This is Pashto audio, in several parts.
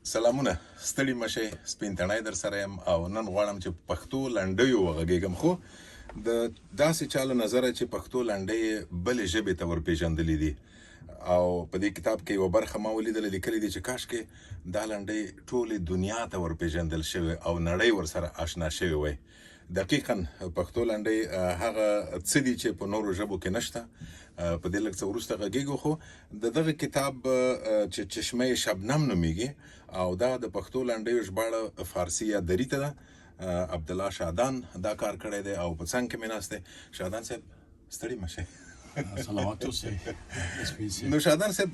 سلامونه ستړي مشه سپین تڼای در سره يم او نن غواړم چې پښتو لنډیو وغږیږم خو د داسې چالو نظر چې پښتو لنډۍ بل ژبې ته ورپېژندلې دي او په دې کتاب کې یو برخه ما ولیدل لیکلي دي چې کاش کې دا لنډۍ ټولې دنیا ته ورپېژندل شوی او نړۍ ورسره آشنا شوی وای دقیقاً پښتو لنډۍ هغه څه دي چې په نورو ژبو کې نشته په دې لږ څه وروسته غږیږو خو دغه کتاب چې چشمه شبنم نومیږي او دا د پښتو لنډیو ژباړه فارسي یا دری ته ده عبدالله شادان دا کار کړی دی او په څنګ کې مې ناست دی شادان صاحب ستړي مشه سلامات اوسئ. نو شادان صاحب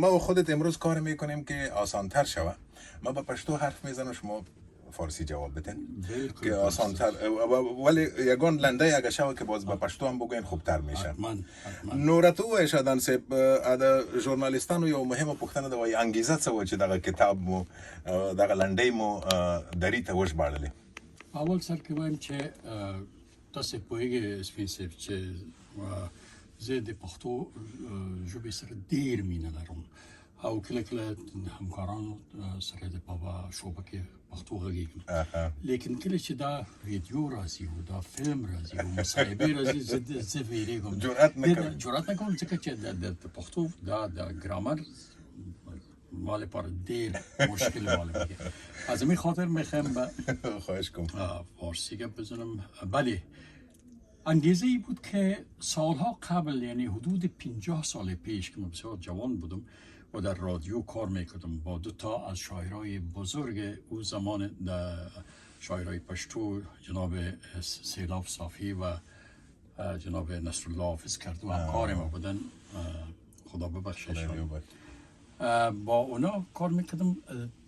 ما خودت امروز کار میکنیم که آسانتر شود ما با پشتو حرف میزنم شما فارسی جواب بدین که آسانتر ولی یگان لنده اگه شوه که باز با پشتو هم بگوین خوبتر میشه نورتو شادان صاحب اده ژورنالیستانو یو مهمه پوښتنه ده وای انګیزه څه و چې دغه کتاب مو دغه لنډۍ مو دری ته وژباړلې اول سر کې وایم چې تاسو پوهیږئ سپین صاحب چې زه د پښتو ژبې سره ډېر مینه لرم او کله کله همکارانو سره د په شوبه کې پښتو غږیږم لیکن کله چې دا ویډیو راځي او دا فلم راځي او مصاحبې راځي زه ویریږم جرأت نه کوم ځکه چې د پښتو دا د ګرامر ما لپاره ډېر مشکل میگه از همین خاطر میخوام به خواهش کنم فارسی گپ بزنم. بله انگیزه ای بود که سالها قبل یعنی حدود 50 سال پیش که من بسیار جوان بودم و در رادیو کار میکردم با دو تا از شاعرای بزرگ او زمان شاعرای پشتو جناب سیلاب صافی و جناب نصرالله حافظ کردو همکار ما بودن خدا ببخششون با اونا کار میکردم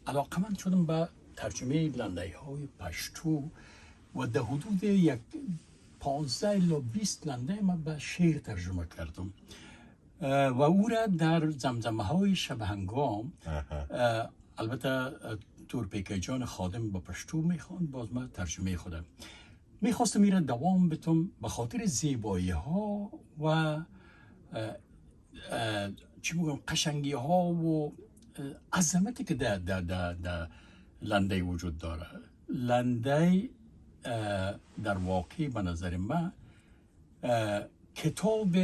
علاقمند شدم به ترجمه لنډۍ های پشتو و در حدود 15 الی 20 لنډۍ ما به شعر ترجمه کردم و او را در زمزمه های شب هنگام البته تورپیکای جان خادم با پشتو میخواند باز من ترجمه خودم میخواستم میره دوام بتم به خاطر زیبایی ها و چی میگم قشنگی ها و عظمتی که در لنډۍ وجود داره. لنډۍ در واقع به نظر من کتاب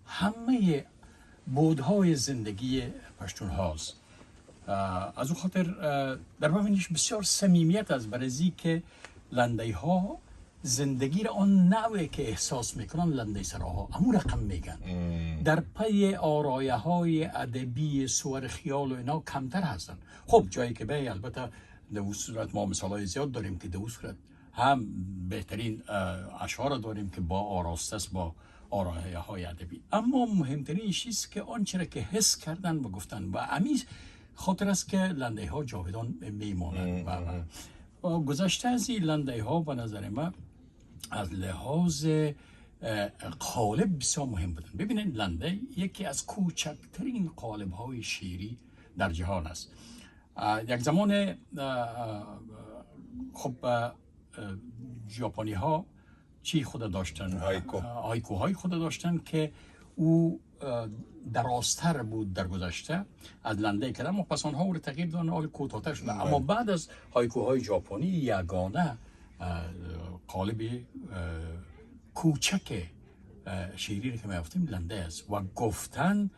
همه بودهای زندگی پشتون هاست. از اون خاطر در بینش بسیار صمیمیت است برای که لنډۍ ها زندگی را آن نوعی که احساس میکنن لنډۍ سراها همون رقم میگن در پی آرایه های ادبی سور خیال و اینا کمتر هستن. خب جایی که به البته در اون صورت ما مثال های زیاد داریم که در اون صورت هم بهترین اشعار داریم که با آراسته است با آرایه های ادبی اما مهمترین چیز که آنچه را که حس کردن و گفتن و همین خاطر است که لنډۍ ها جاودان میمانند و گذشته از این لنډۍ ها به نظر من از لحاظ قالب بسیار مهم بودن. ببینید لنډۍ یکی از کوچکترین قالب های شعری در جهان است. یک زمان خب ژاپنی ها چی خود داشتن؟ هایکو های خود داشتن که او درازتر بود در گذشته از لنډۍ کردن و پس آنها او رو تغییر دادن حال کوتاه‌تر شد اما بعد از هایکوهای ژاپنی یگانه قالب کوچک شعری که ما گفتیم لنډۍ است و گفتن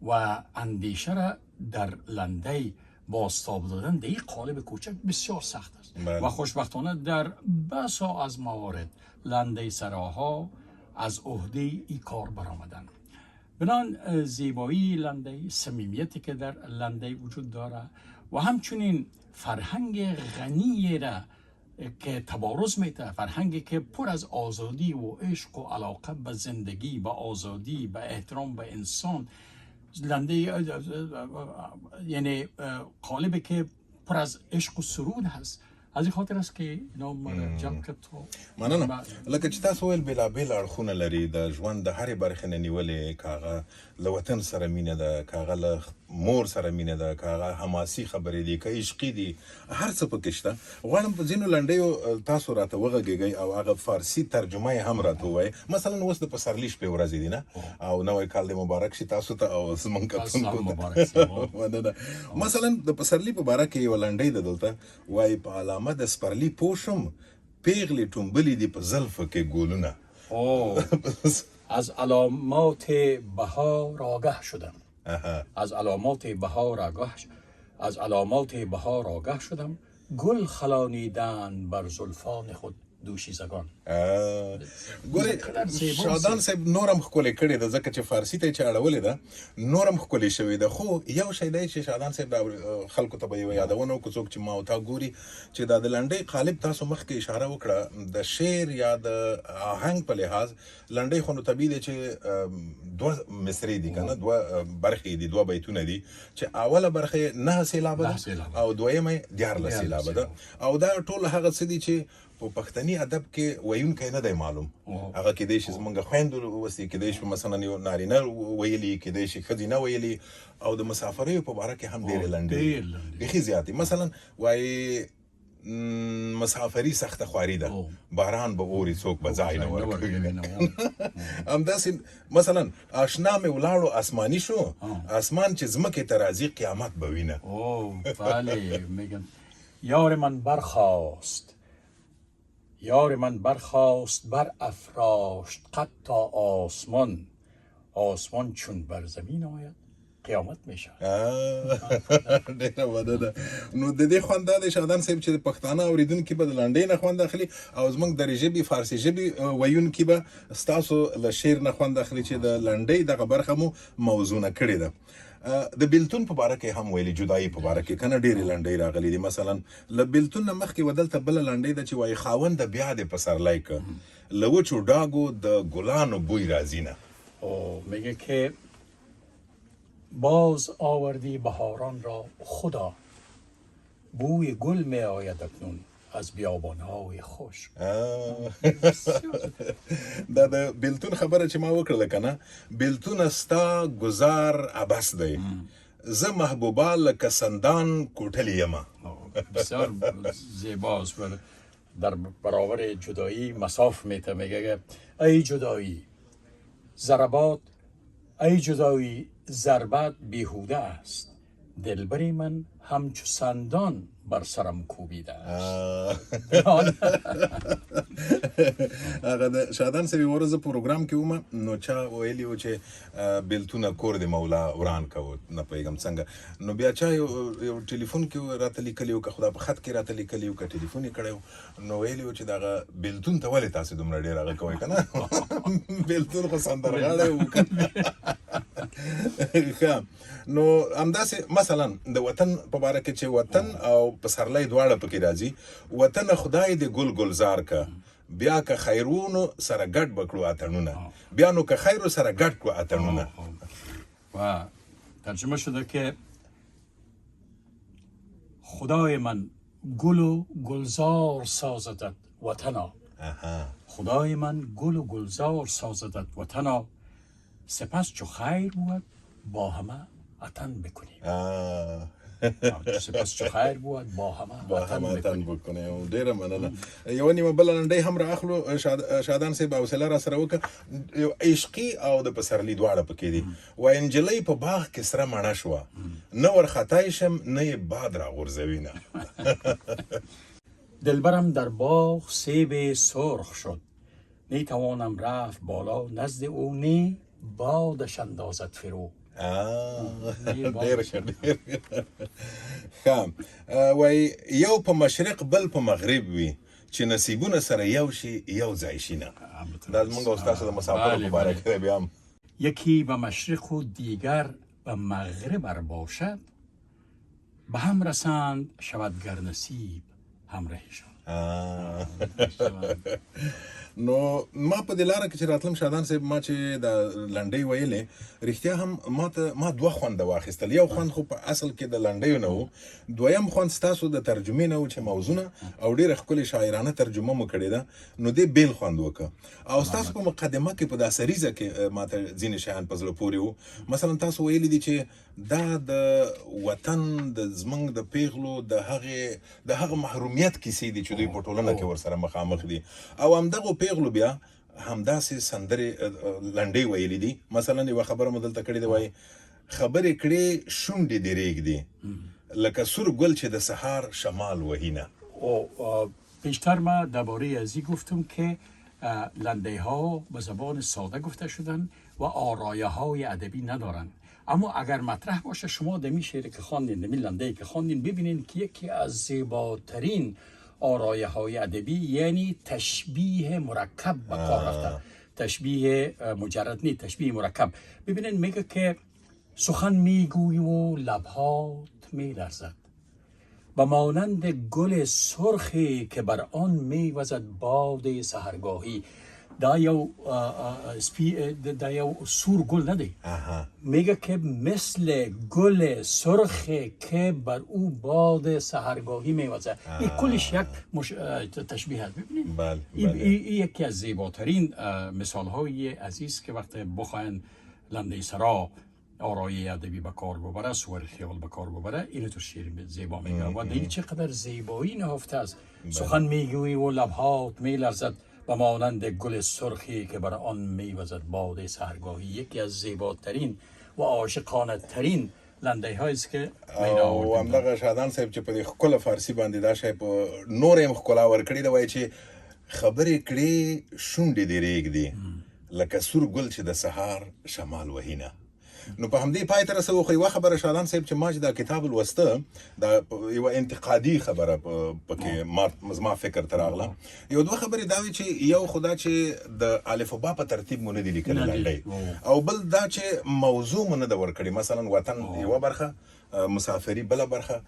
و اندیشه را در لنډۍ بازتاب دادن در این قالب کوچک بسیار سخت است و خوشبختانه در بسا از موارد لنډۍ سراها از عهده ای کار برآمدن. بنان زیبایی لنډۍ صمیمیتی که در لنډۍ وجود داره و همچنین فرهنگ غنی را که تبارز میده فرهنگی که پر از آزادی و عشق و علاقه به زندگی به آزادی به احترام به انسان لنډۍ یعنی قالبی که پر از عشق و سرود هست از این خاطر است که اینا ما جمع کرد مننه لکه چې تاسو ویل بېلابېل اړخونه لري د ژوند د هرې برخې نه نیولې که هغه له وطن سره مینه ده که هغه له مور سره مینه ده که هغه حماسي خبرې دي که عشقي دي هر څه پکې شته غواړم په ځینو لنډیو تاسو راته وغږیږئ او هغه فارسي ترجمه یې هم راته ووایئ مثلا اوس د پسرلي شپې ورځې دي نه او نوی کال دې مبارک شي تاسو ته او زمونږ کتونکو ته مثلا د پسرلي په باره کې یوه لنډۍ ده دلته وایي په علامه د سپرلي پوه شم پیغلې ټومبلې دي په زلفو کې ګلونه از علامات بهار آگه شدم از علامات بهار آگه شدم گل خلانیدن بر زلفان خود دوشیزگان ګورې شادان صاحب نورم ښکلې کړې ده ځکه چې فارسي ته یې چې اړولې ده نورم ښکلې شوې ده خو یو شی دی چې شادان صاحب دا خلکو ته به یوه یادونه وکړو څوک چې ما او تا ګوري چې دا د لنډۍ قالب تاسو مخکې اشاره وکړه د شعر یا د آهنګ په لحاظ لنډۍ خو نو طبیعي دی چې دوه مصرې دي که نه دوه برخې دي دوه بیتونه دي چې اوله برخه یې 9 سېلابه ده او دویمه یې 14 سېلابه ده او دا ټول هغه څه دي چې په پښتني ادب کې ویونکی نه دی معلوم هغه کېدای شي زمونږ خویندو اوسي کېدای شي مثلا یو نارینه ویلي کېدای شي ښځینه ویلي او د مسافریو په باره کې هم ډېرې لنډې بیخي زیاتې مثلا وایي مسافري سخته خواري ده باران به اوري څوک به ځای نه ورکوي همداسې مثلا اشنا مې ولاړو آسماني شو آسمان چې ځمکې ته راځي قیامت به وینه بله میگن یار من برخاست بر افراشت قد تا آسمان چون بر زمین آید قیامت میشه ډېره مننه نو د دې خوند دا دی شادان صاحب چې د پښتانه اورېدونکي به د لنډۍ نه خوند اخلي او زموږ دري ژبې فارسي ژبې ویونکي به ستاسو له شعر نه خوند اخلي چې د لنډۍ دغه برخه مو موضوع کړې ده د بیلتون په باره کې هم ویلي جدایي په باره کې کنه ډېرې لنډۍ راغلي دي مثلا له بیلتون نه مخکې و دلته بله لنډۍ ده چې وایي خاونده بیا دې پسرلی که له وچو ډاګو د ګلانو بوی راځي نه میگه که باز آوردی بهاران را خدا بوی گل می آید اکنون از بیابانهای خوش دا د بیلتون خبره چې ما وکړله که نه بیلتون ستا گذار عبس دی زه محبوبه لکه سندان کوټلې یمه بسیار زیباست در برابر جدایی مصاف میته میگه ای جدایی ضربت بیهوده است دلبری من همچو سندان بر سرم کوبیده است هغه د شادان صاحب یوه ورځ پروګرام کې ومه نو چا ویلي و چې بیلتونه کور د مولا وران کوو نه پوهېږم څنګه نو بیا چا یو ټلیفون کې راته لیکلي و که خدا په خط کې راته لیکلي و که ټلیفون یې کړی و نو ویلي و چې دغه بیلتون ته ولې تاسې دومره ډېر هغه کوئ که نه بیلتون خو سندرغاړی و ښه نو همداسې مثلا د وطن په باره کې چې وطن او پسرلی دواړه پکې راځي وطن خدای دې ګل ګلزار که بیا که خیرونو سره ګډ بکړو اتڼونه بیا نو که خیرو سره ګډ کړو اتڼونه و ترجمه شده که خدای من گل و گلزار سازدت وطنا خدای من گل و گلزار سازدت وطنا سپس چو خیر بود با همه اتن بکنیم سپس چو خیر بود با همه اتن بکنیم ډېره مننه یوه نیمه بله لنډۍ هم را اخلو شادان صاحب حوصله را سره وکړه عشقي او د پسرلي دواړه پکې دي وایي نجلۍ په باغ کې سره مڼه شوه نه ورخطای شم نه یې باد را غورځوي نه دلبرم در باغ سیب سرخ شد نیتوانم رفت بالا نزد او نی بادش اندازد فرو ډېر ښه ډېر ښه وایي یو په مشرق بل په مغرب وي چې نصیبونه سره یو شي یو ځای شي نه دا زمونږ او ستاسو د مسافرو په باره کې دی بیا هم یکی به مشرق و دیگر به مغرب ار باشد به هم رسند شود گر نصیب همراهشان نو ما په دې لاره کې چې راتلم شادان صاحب ما چې د لنډۍ ویلې رښتیا هم ما دوه خوند واخیستل. یو خوند خو په اصل کې د لنډیو نه و، دویم خوند ستاسو د ترجمې نه و چې موضوعونه او ډېره ښکلې شاعرانه ترجمه مو کړې ده، نو دې بیل خوند وکړه. او ستاسو په مقدمه کې په دا سریزه کې ما ته ځینې شیان په زړه پورې وو. مثلا تاسو ویلي دي چې دا د وطن د زموږ د پیغلو د هغه محرومیت کیسې دي چې دوی په ټولنه کې ورسره مخامخ دي، او همدغو پیغلو بیا همداسې سندرې لنډۍ ویلي دي. مثلا یوه خبره مو دلته کړې ده، وایي خبرې کړې شونډې دې رېږدي لکه سور گل چې د سهار شمال وهینه. بیشتر ما درباره ازی گفتم که لنده ها به زبان ساده گفته شدن و آرایه های ادبی ندارن، اما اگر مطرح باشه شما دمی شعر که خواندین، دمی لنده که خواندین، ببینین که یکی از زیباترین آرایه های ادبی یعنی تشبیه مرکب به کار رفته. تشبیه مجرد نیست، تشبیه مرکب. ببینین میگه که سخن میگویی و لبهات میلرزد و مانند گل سرخی که بر آن میوزد باد سحرگاهی. دا یو سور گل نده، میگه که مثل گل سرخی که بر او باد سحرگاهی میوزد. این کلش یک تشبیه هست. ببینید این یکی از زیباترین مثال های عزیز که وقتی بخواین لنده سرا آرایه ادبی به کار ببره، صور خیال به کار ببره، اینو تو شعر زیبا میگه. و دیگه چقدر زیبایی نهفته است. سخن میگویی و لبهات میلرزد و مانند گل سرخی که بر آن میوزد باد سحرگاهی. یکی از زیباترین و عاشقانه ترین لنډۍ هایی است که او همدغه شادان صاحب چې په دې ښکله فارسي باندې دا شی په نور یې ښکلا ورکړې ده، وایي چې خبرې کړې شونډې دې رېږدي لکه سور ګل چې د سهار شمال وهینه. نو په همدې پای ته رسوو. خو یوه خبره شادان صاحب چې ما چې دا کتاب لوسته، دا یوه انتقادي خبره پکې زما فکر ته راغله. یو دوه خبرې دا وي چې یو خو دا چې د الف و با په ترتیب مو نه دي لیکلي لنډۍ، او بل دا چې موضوع مو نه ده ورکړې. مثلا وطن یوه برخه، مسافري بله برخه،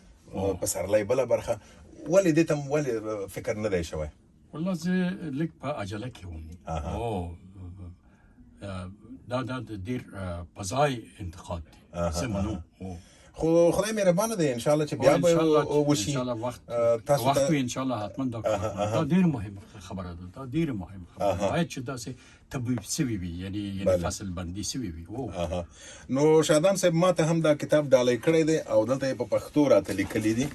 پسرلی بله برخه. ولې دې ته ولې فکر نه دی شوی؟ والله زه لږ په عجله کې وم. دا ډېر په ځای انتقاد دی، زه منو. خو خدای مهربانه دی، انشاءالله چې بیا به وشي. انشاءالله وخت وي، انشاءالله حتما دا ډېر مهم خبره ده. دا ډېر مهم خبره ده. باید چې داسې تبویب سوي وي، یعنی فصل بندي سوي وي. نو شادان صاحب ما ته هم دا کتاب ډالۍ کړی دی او دلته یې په پښتو راته لیکلي دي.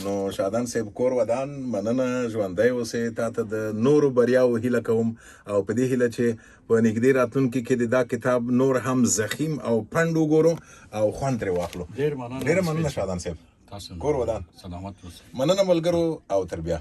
نو شادان صاحب کور ودان، مننه، ژوندی اوسې. تا ته د نورو بریاو هیله کوم، او په دې هیله چې په نږدې راتلونکي کې د دا کتاب نور هم زخیم او پند وګورو او خوند ترې واخلو. ډېره مننه شادان صاحب. کور ودان. سلامت اوسئ. مننه ملګرو، او تر بیا.